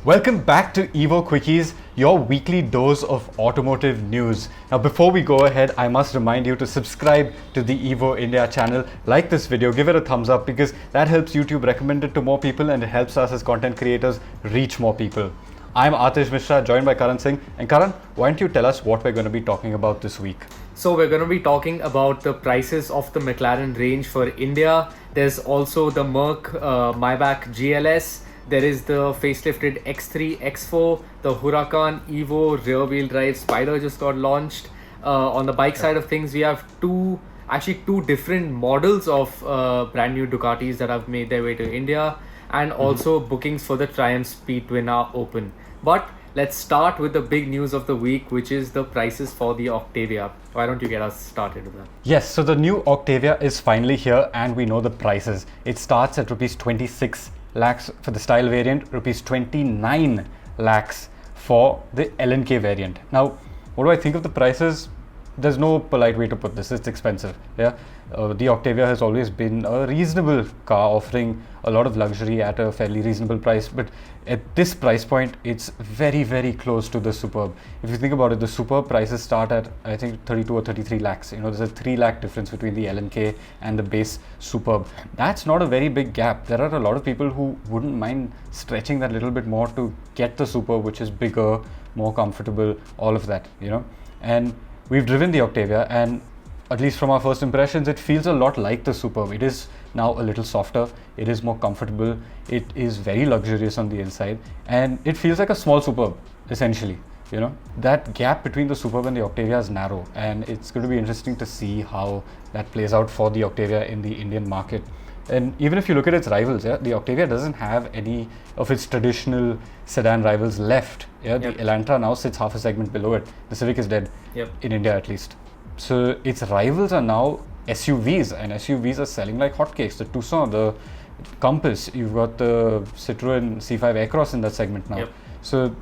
Welcome back to evo Quickies, your weekly dose of automotive news. Now before we go ahead, I must remind you to subscribe to the evo India channel, like this video, give it a thumbs up because that helps YouTube recommend it to more people and it helps us as content creators reach more people. I'm Aatish Mishra, joined by Karan Singh. And Karan, why don't you tell us what we're going to be talking about this week? So we're going to be talking about the prices of the McLaren range for India. There's also the Maybach GLS. There is the facelifted X3, X4, the Huracan Evo rear-wheel drive Spyder just got launched. On the bike side of things, we have two different models of brand new Ducatis that have made their way to India, and also bookings for the Triumph Speed Twin are open. But let's start with the big news of the week, which is the prices for the Octavia. Why don't you get us started with that? Yes, so the new Octavia is finally here and we know the prices. It starts at rupees 26 lakhs for the style variant, rupees 29 lakhs for the LNK variant. Now, what do I think of the prices? There's no polite way to put this. It's expensive. Yeah, the Octavia has always been a reasonable car, offering a lot of luxury at a fairly reasonable price. But at this price point, it's very, very close to the Superb. If you think about it, the Superb prices start at I think 32 or 33 lakhs. You know, there's a 3 lakh difference between the LNK and the base Superb. That's not a very big gap. There are a lot of people who wouldn't mind stretching that little bit more to get the Superb, which is bigger, more comfortable, all of that. You know, and we've driven the Octavia, and at least from our first impressions, it feels a lot like the Superb. It is now a little softer, it is more comfortable, it is very luxurious on the inside, and it feels like a small Superb, essentially. You know, that gap between the Superb and the Octavia is narrow, and it's going to be interesting to see how that plays out for the Octavia in the Indian market. And even if you look at its rivals, the Octavia doesn't have any of its traditional sedan rivals left. The Elantra now sits half a segment below it. The Civic is dead, in India at least. So its rivals are now SUVs, and SUVs are selling like hotcakes. The Tucson, the Compass, you've got the Citroen C5 Aircross in that segment now. So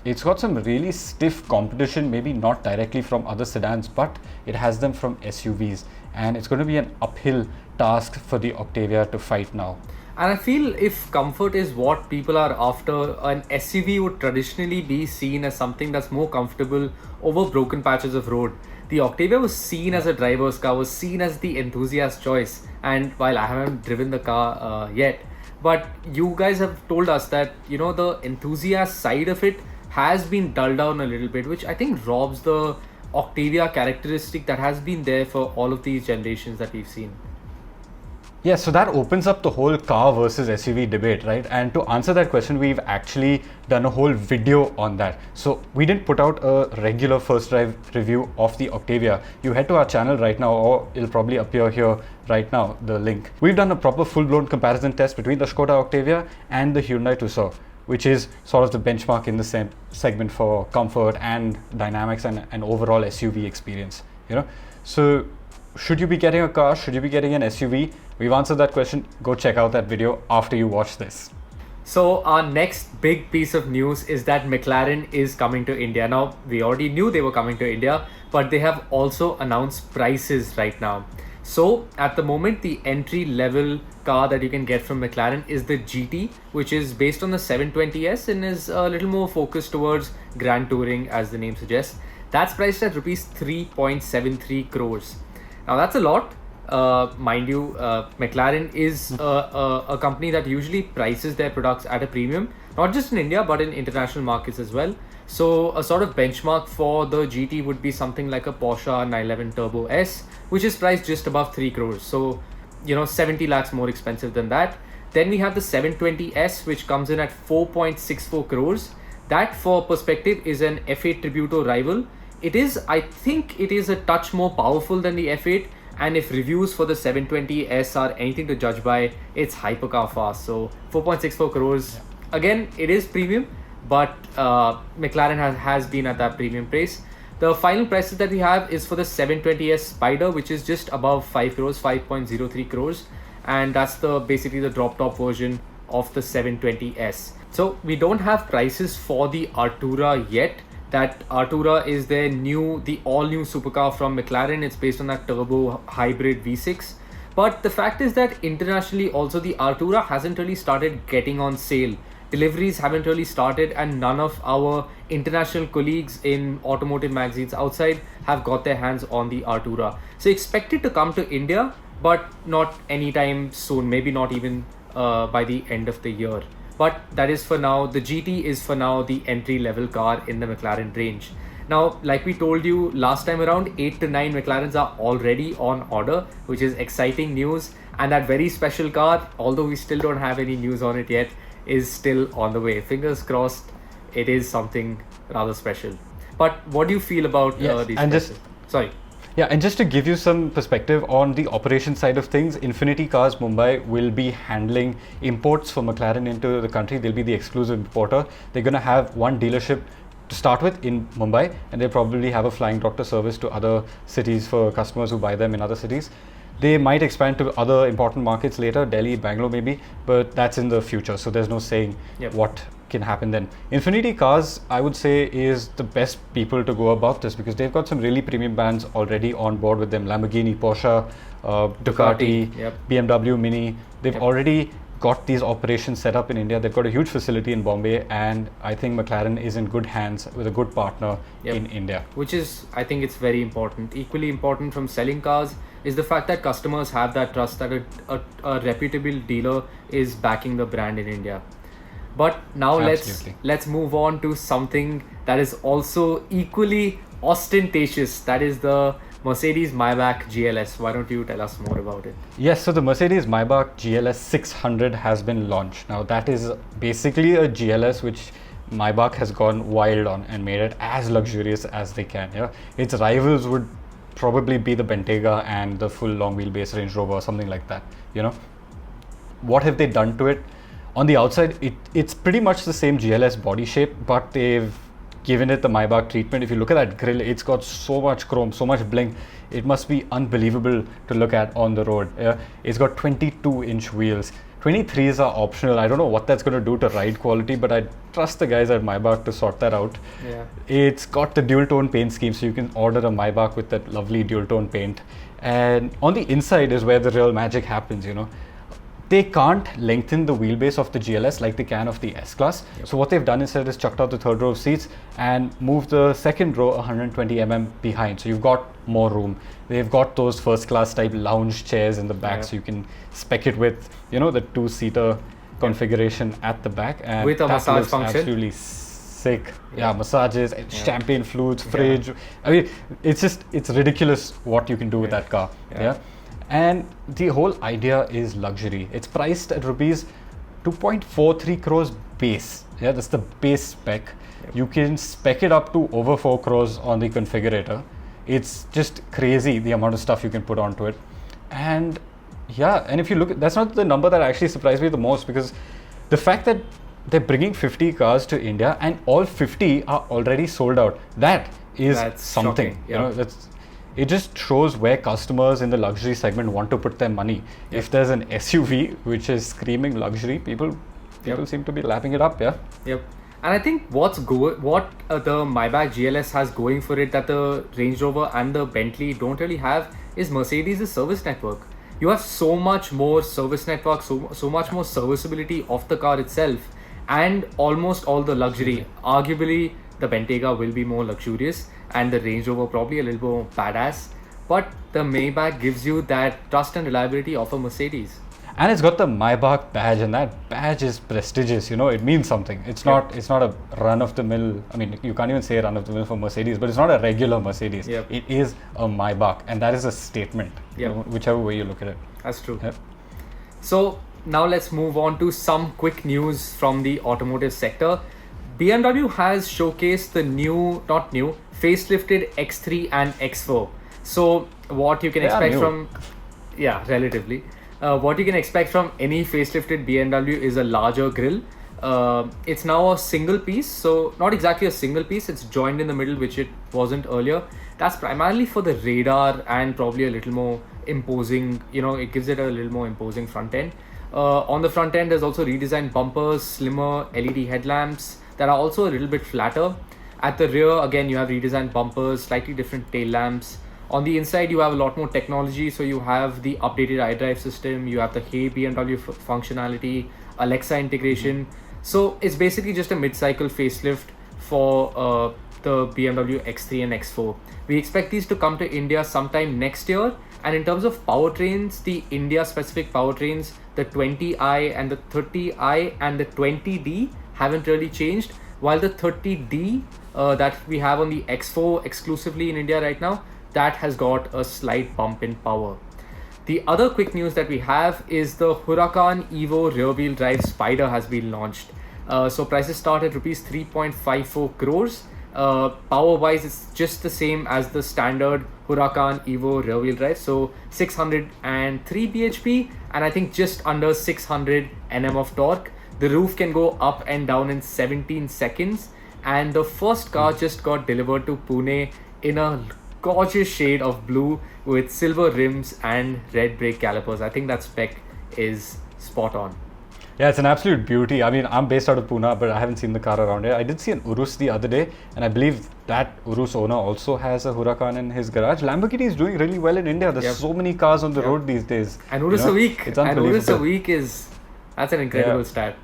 it's got some really stiff competition, maybe not directly from other sedans, but it has them from SUVs. And it's going to be an uphill task for the Octavia to fight now. And I feel if comfort is what people are after, an SUV would traditionally be seen as something that's more comfortable over broken patches of road. The Octavia was seen as a driver's car, was seen as the enthusiast choice. And while I haven't driven the car yet, but you guys have told us that, you know, the enthusiast side of it has been dulled down a little bit, which I think robs the Octavia characteristic that has been there for all of these generations that we've seen. Yeah, so that opens up the whole car versus SUV debate, right? And to answer that question, we've actually done a whole video on that. So we didn't put out a regular first drive review of the Octavia. You head to our channel right now, or it'll probably appear here right now, the link. We've done a proper full-blown comparison test between the Skoda Octavia and the Hyundai Tucson, which is sort of the benchmark in the same segment for comfort and dynamics and overall SUV experience. You know, so should you be getting a car? Should you be getting an SUV? We've answered that question. Go check out that video after you watch this. So our next big piece of news is that McLaren is coming to India. Now, we already knew they were coming to India, but they have also announced prices right now. So at the moment, the entry level car that you can get from McLaren is the GT, which is based on the 720S and is a little more focused towards grand touring, as the name suggests. That's priced at rupees 3.73 crores. Now that's a lot. Mind you, McLaren is a company that usually prices their products at a premium, not just in India, but in international markets as well. So a sort of benchmark for the GT would be something like a Porsche 911 Turbo S, which is priced just above 3 crores. So, you know, 70 lakhs more expensive than that. Then we have the 720S, which comes in at 4.64 crores. That, for perspective, is an F8 Tributo rival. I think it is a touch more powerful than the F8. And if reviews for the 720S are anything to judge by, it's hypercar fast. So 4.64 crores. Again, it is premium, but McLaren has been at that premium price. The final prices that we have is for the 720S Spyder, which is just above 5 crores, 5.03 crores. And that's basically the drop top version of the 720S. So we don't have prices for the Artura yet. That Artura is the all-new supercar from McLaren. It's based on that turbo hybrid V6. But the fact is that internationally also the Artura hasn't really started getting on sale. deliveries haven't really started, and none of our international colleagues in automotive magazines outside have got their hands on the Artura. So expect it to come to India, but not anytime soon, maybe not even by the end of the year. But that is for now. The GT is for now the entry level car in the McLaren range. Now, like we told you last time around, 8 to 9 McLarens are already on order, which is exciting news. And that very special car, although we still don't have any news on it yet, is still on the way. Fingers crossed, it is something rather special. But what do you feel about these? And sorry. Yeah, and just to give you some perspective on the operation side of things, Infinity Cars Mumbai will be handling imports for McLaren into the country. They'll be the exclusive importer. They're going to have one dealership to start with in Mumbai, and they'll probably have a flying doctor service to other cities for customers who buy them in other cities. They might expand to other important markets later, Delhi, Bangalore maybe, but that's in the future. So there's no saying what can happen then. Infinity Cars, I would say, is the best people to go about this because they've got some really premium brands already on board with them. Lamborghini, Porsche, Ducati, BMW Mini. They've already got these operations set up in India. They've got a huge facility in Bombay, and I think McLaren is in good hands with a good partner in India. Which is, I think it's very important. Equally important from selling cars is the fact that customers have that trust that a reputable dealer is backing the brand in India. But now let's move on to something that is also equally ostentatious. That is the Mercedes Maybach GLS. Why don't you tell us more about it? Yes, so the Mercedes Maybach GLS 600 has been launched. Now that is basically a GLS which Maybach has gone wild on and made it as luxurious as they can. Yeah, its rivals would probably be the Bentayga and the full long wheelbase Range Rover or something like that. You know, what have they done to it? On the outside, it's pretty much the same GLS body shape, but they've given it the Maybach treatment. If you look at that grille, it's got so much chrome, so much bling. It must be unbelievable to look at on the road. Yeah? It's got 22-inch wheels. 23s are optional. I don't know what that's going to do to ride quality, but I trust the guys at Maybach to sort that out. Yeah. It's got the dual tone paint scheme, so you can order a Maybach with that lovely dual tone paint. And on the inside is where the real magic happens, you know. They can't lengthen the wheelbase of the GLS like they can of the S-Class. So what they've done instead is chucked out the third row of seats and moved the second row 120 mm behind. So you've got more room. They've got those first class type lounge chairs in the back, so you can spec it with, you know, the two-seater configuration at the back. And with a massage function. Absolutely sick. Yeah, massages, champagne flutes, fridge. I mean, it's ridiculous what you can do with that car. Yeah. And the whole idea is luxury. It's priced at rupees 2.43 crores base. Yeah, that's the base spec. You can spec it up to over 4 crores on the configurator. It's just crazy the amount of stuff you can put onto it. And yeah, and if you look, that's not the number that actually surprised me the most, because the fact that they're bringing 50 cars to India and all 50 are already sold out, that's something. Shocking. You know, it just shows where customers in the luxury segment want to put their money. If there's an SUV which is screaming luxury, people seem to be lapping it up. Yep. And I think what the Maybach GLS has going for it that the Range Rover and the Bentley don't really have is Mercedes' service network. You have so much more service network, so much more serviceability of the car itself, and almost all the luxury. Arguably, the Bentayga will be more luxurious, and the Range Rover probably a little more badass, but the Maybach gives you that trust and reliability of a Mercedes. And it's got the Maybach badge, and that badge is prestigious. You know, it means something. It's not a run of the mill. I mean, you can't even say run of the mill for Mercedes, but it's not a regular Mercedes. It is a Maybach, and that is a statement. You know, whichever way you look at it. That's true. So now let's move on to some quick news from the automotive sector. BMW has showcased the facelifted X3 and X4. So what you can expect from, relatively. What you can expect from any facelifted BMW is a larger grille. It's now a single piece, so not exactly a single piece, it's joined in the middle, which it wasn't earlier. That's primarily for the radar and probably a little more imposing, you know, it gives it a little more imposing front end. On the front end, there's also redesigned bumpers, slimmer LED headlamps that are also a little bit flatter. At the rear, again, you have redesigned bumpers, slightly different tail lamps. On the inside, you have a lot more technology. So you have the updated iDrive system, you have the Hey BMW functionality, Alexa integration. So it's basically just a mid-cycle facelift for the BMW X3 and X4. We expect these to come to India sometime next year. And in terms of powertrains, the India-specific powertrains, the 20i and the 30i and the 20D haven't really changed, while the 30D that we have on the X4 exclusively in India right now, that has got a slight bump in power. The other quick news that we have is the Huracan evo rear-wheel drive Spyder has been launched. So prices start at rupees 3.54 crores. Power-wise, it's just the same as the standard Huracan evo rear-wheel drive. So 603 bhp and I think just under 600 Nm of torque. The roof can go up and down in 17 seconds. And the first car just got delivered to Pune in a gorgeous shade of blue with silver rims and red brake calipers. I think that spec is spot on. Yeah, it's an absolute beauty. I mean, I'm based out of Pune, but I haven't seen the car around here. I did see an Urus the other day, and I believe that Urus owner also has a Huracan in his garage. Lamborghini is doing really well in India. There's so many cars on the road these days. And Urus a week. It's unbelievable. And Urus a week that's an incredible stat.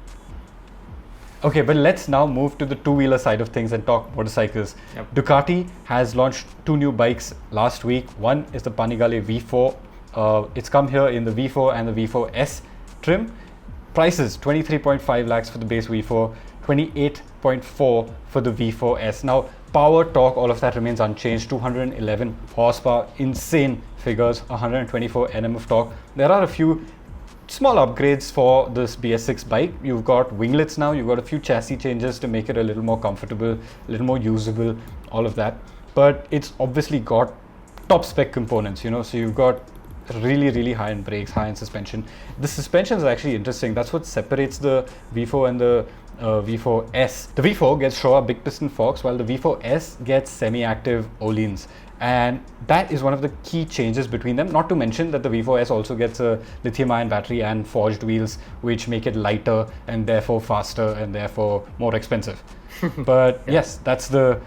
Okay, but let's now move to the two-wheeler side of things and talk motorcycles. Ducati has launched two new bikes last week. One is the Panigale V4. It's come here in the V4 and the V4S trim. Prices 23.5 lakhs for the base V4, 28.4 for the V4S. Now, power, torque, all of that remains unchanged. 211 horsepower, insane figures, 124 Nm of torque. There are a few small upgrades for this BS6 bike. You've got winglets now, you've got a few chassis changes to make it a little more comfortable, a little more usable, all of that. But it's obviously got top spec components, so you've got really high end brakes, high end suspension. The suspension is actually interesting. That's what separates the V4 and the V4S. The V4 gets Showa big piston forks, while the V4S gets semi-active Öhlins. And that is one of the key changes between them. Not to mention that the V4S also gets a lithium-ion battery and forged wheels, which make it lighter and therefore faster and therefore more expensive. But yes, that's the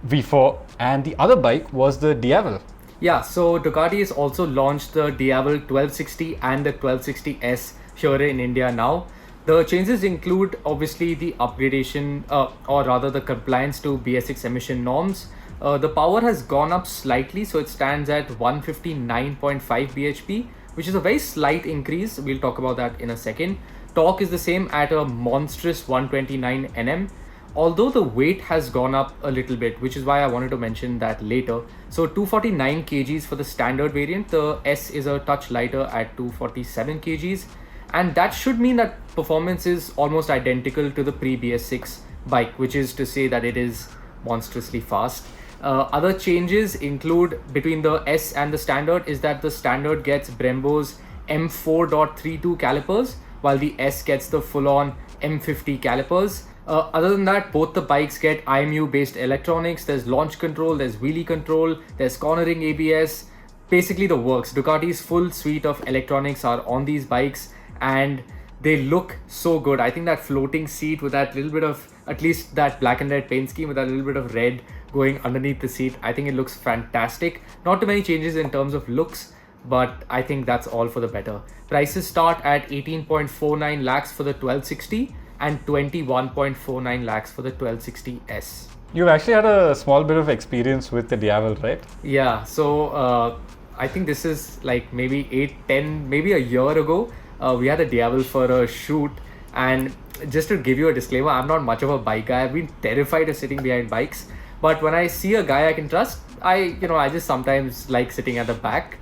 V4. And the other bike was the Diavel. Yeah, so Ducati has also launched the Diavel 1260 and the 1260S here in India now. The changes include obviously the upgradation or rather the compliance to BS6 emission norms. The power has gone up slightly, so it stands at 159.5 bhp, which is a very slight increase. We'll talk about that in a second. Torque is the same at a monstrous 129 Nm. Although the weight has gone up a little bit, which is why I wanted to mention that later. So 249 kgs for the standard variant. The S is a touch lighter at 247 kgs. And that should mean that performance is almost identical to the pre-BS6 bike, which is to say that it is monstrously fast. Other changes include between the S and the standard is that the standard gets Brembo's M4.32 calipers, while the S gets the full-on M50 calipers. Other than that, both the bikes get IMU based electronics. There's launch control, there's wheelie control, there's cornering ABS, basically the works. Ducati's full suite of electronics are on these bikes and they look so good. I think that floating seat with that little bit of, at least that black and red paint scheme with that little bit of red going underneath the seat, I think it looks fantastic. Not too many changes in terms of looks, but I think that's all for the better. Prices start at 18.49 lakhs for the 1260 and 21.49 lakhs for the 1260S. You've actually had a small bit of experience with the Diavel, right? Yeah, so I think this is like maybe 8-10, maybe a year ago. We had a Diavel for a shoot, and just to give you a disclaimer, I'm not much of a bike guy. I've been terrified of sitting behind bikes, but when I see a guy I can trust, I just sometimes like sitting at the back.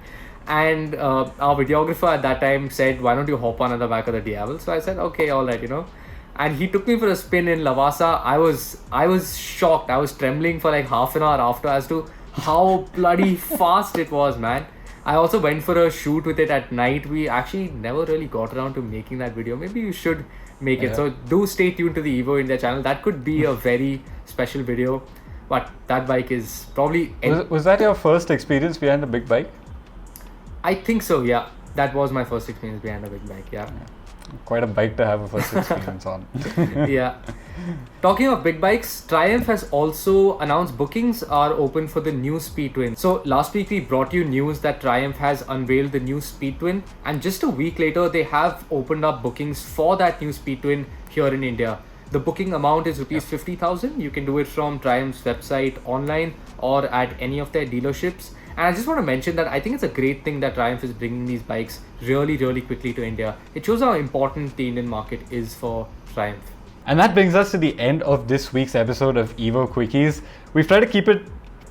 And our videographer at that time said, why don't you hop on at the back of the Diavel? So I said, okay, all right, And he took me for a spin in Lavasa. I was shocked. I was trembling for like half an hour after as to how bloody fast it was, man. I also went for a shoot with it at night. We actually never really got around to making that video. Maybe you should make it. So do stay tuned to the Evo India channel. That could be a very special video. But that bike is probably... Was that your first experience behind a big bike? I think so, yeah. that was my first experience behind a big bike. Yeah. Quite a bike to have a first experience on. Yeah. Talking of big bikes, Triumph has also announced bookings are open for the new Speed Twin. So last week we brought you news that Triumph has unveiled the new Speed Twin, and just a week later they have opened up bookings for that new Speed Twin here in India. The booking amount is rupees 50,000. You can do it from Triumph's website, online, or at any of their dealerships. And I just want to mention that I think it's a great thing that Triumph is bringing these bikes really, really quickly to India. It shows how important the Indian market is for Triumph. And that brings us to the end of this week's episode of evo Quickies. We've tried to keep it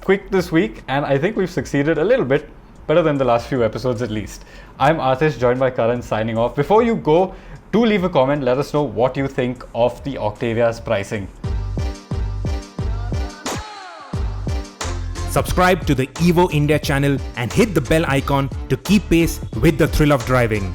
quick this week, and I think we've succeeded a little bit, better than the last few episodes at least. I'm Aatish, joined by Karan, signing off. Before you go, do leave a comment. Let us know what you think of the Octavia's pricing. Subscribe to the Evo India channel and hit the bell icon to keep pace with the thrill of driving.